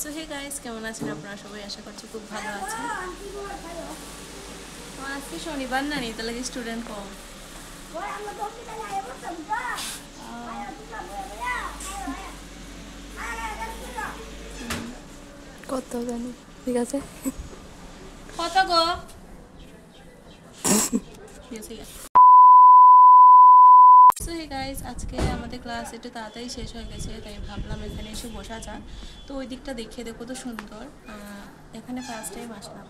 So hey guys, কেমন আছেন আপনারা সবাই? আশা করছি খুব ভালো আছেন। আজকে শনিবার না, তার লাগে স্টুডেন্ট কম। কত জানি, ঠিক আছে। কত গো? সো হে গাইস, আজকে আমাদের ক্লাস একটু তাড়াতাড়ি শেষ হয়ে গেছে, তাই ভাবলাম এখানে এসে বসা যাক। তো ওই দিকটা দেখিয়ে দেখো, তো সুন্দর। এখানে ফার্স্ট টাইম আসলাম।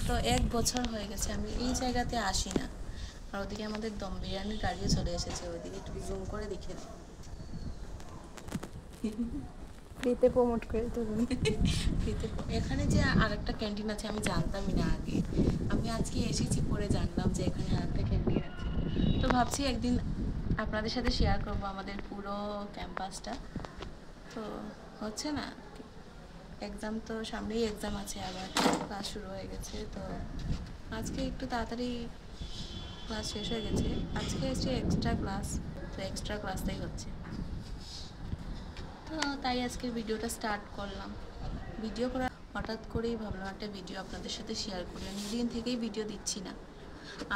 তো 1 বছর হয়ে গেছে আমি এই জায়গাতে আসি না। আর ওদিকে আমাদের দম বিরিয়ানির গাড়িও চলে এসেছে, ওইদিকে একটু জুম করে দেখিয়ে দাও। ফ্রিতে প্রমোট করে দেবেন। এখানে যে আরেকটা ক্যান্টিন আছে আমি জানতামই না আগে। আমি আজকে এসেছি পরে জানলাম যে এখানে আরেকটা ক্যান্টিন আছে। তো ভাবছি একদিন আপনাদের সাথে শেয়ার করব আমাদের পুরো ক্যাম্পাসটা। তো হচ্ছে না, এক্সাম তো সামনেই এক্সাম আছে, আবার ক্লাস শুরু হয়ে গেছে। তো আজকে একটু তাড়াতাড়ি ক্লাস শেষ হয়ে গেছে। আজকে হচ্ছে এক্সট্রা ক্লাস, তো এক্সট্রা ক্লাসটাই হচ্ছে। তো তাই আজকের ভিডিওটা স্টার্ট করলাম। ভিডিও করা হঠাৎ করেই ভাবলাম একটা ভিডিও আপনাদের সাথে শেয়ার করি। অনেকদিন থেকেই ভিডিও দিচ্ছি না।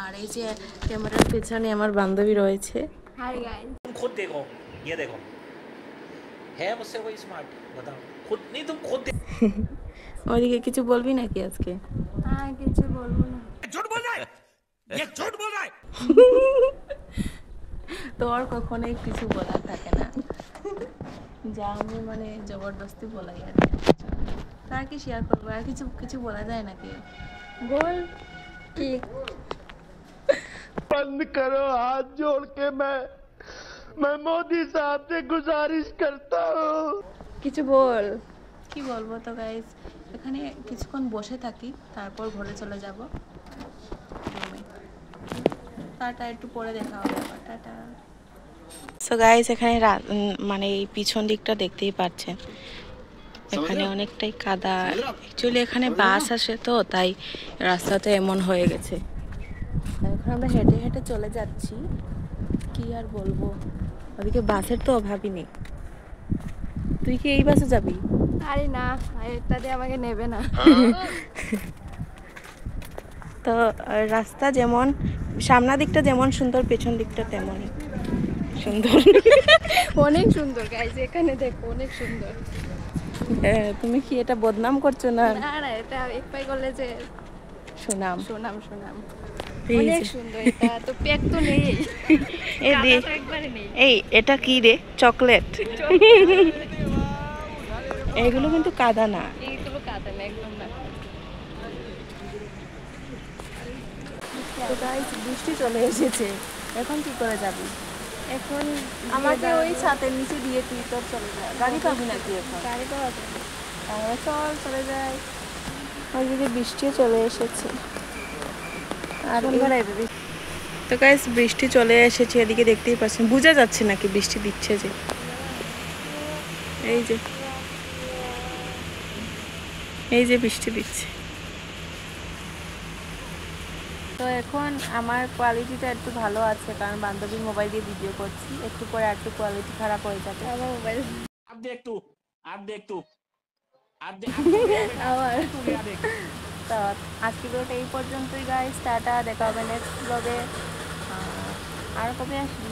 আর এই যে ক্যামেরার পেছনে আমার বান্ধবী রয়েছে। हाय गाइस, तुम खुद देखो, ये देखो, है मुझसे कोई स्मार्ट? बताओ खुद, नहीं तुम खुद ওইদিকে কিছু বলবি নাকি আজকে? हाँ কিছু বলবো না। झूठ बोल रहा है, ये झूठ बोल रहा है। তোর কখনোই কিছু বলার থাকে না, যা আমি মানে জবরদস্তি বলাই আর কি। তার কি শেয়ার করবো? আর কিছু কিছু বলা যায় নাকি? बोल कि बंद करो हाथ जोड़ के मैं मोदी साहब से गुजारिश करता हूँ। কিছু বল। কি বলবো? তো গাইস, এখানে কিছুক্ষণ বসে থাকি, তারপর ঘরে চলে যাব রুমে। টাটা, একটু পরে দেখা হবে আবার। টাটা। সো গাইস, এখানে মানে এই পিছন দিকটা দেখতেই পাচ্ছেন, এখানে অনেকটাই কাদা। অ্যাকচুয়ালি এখানে বাস আসে, তো তাই রাস্তাটা এমন হয়ে গেছে। এখন আমরা হেঁটে হেঁটে চলে যাচ্ছি, কি আর বলবো। ওদিকে বাসের তো অভাবই নেই। তুই কি এই বাসে যাবি? আরে না, এটা দিয়ে আমাকে নেবে না। তো রাস্তা যেমন সামনের দিকটা যেমন সুন্দর, পেছন দিকটা তেমনই সুন্দর। অনেক সুন্দর গাইস, এখানে দেখো অনেক সুন্দর। তুমি কি এটা বদনাম করছো না? না না, এটা একবার করলে যে সুনাম। সুনাম সুনাম এই অনেক যে। সুন্দর। এটা তো প্যাক তো নেই, এই দে, কাদা তো একবারে নেই। এই এটা কি রে? চকলেট। এগুলো কিন্তু কাদা না। এইগুলো কাদা না, একদম না। তো গাইস, বৃষ্টি চলে এসেছে, এখন কি করে যাবি? এখন আমাকে ওই ছাতের নিচে দিয়ে তুই তোর চলে যা। গাড়ি পাবি নাকি এখন? গাড়ি পাওয়া যাবে। চল চলে যাই। ওইদিকে বৃষ্টিও চলে এসেছে। আর তো গাইস, বৃষ্টি চলে এসেছে, এদিকে দেখতেই পাচ্ছেন। বোঝা যাচ্ছে নাকি বৃষ্টি দিচ্ছে যে? এই যে, এই যে বৃষ্টি দিচ্ছে। তো এখন আমার কোয়ালিটিটা একটু ভালো আছে, কারণ বান্ধবীর মোবাইল দিয়ে ভিডিও করছি। একটু পরে একটু কোয়ালিটি খারাপ হয়ে যাবে। আমার মোবাইল अब देख तू, अब देख तू, अब देख আমার तू गया देख। তো আজকে ভিডিওটা এই পর্যন্তই গাইস। টাটা, দেখা হবে নেক্সট ব্লগে। আর কবে আসবি?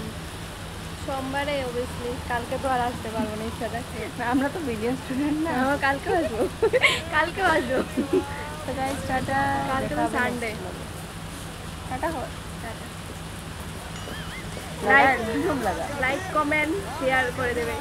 সোমবারে অবভিয়াসলি, কালকে তো আর আসতে পারবো না, ইচ্ছা রাখছে। আমরা তো বিলিয়ন স্টুডেন্ট না। আমার কালকেও আসবো, কালকেও আসবো। তো গাইস, টাটা, কালকে তো সানডে। টাটা হয়। লাইক জুম লাগা। লাইক কমেন্ট শেয়ার করে দেবে।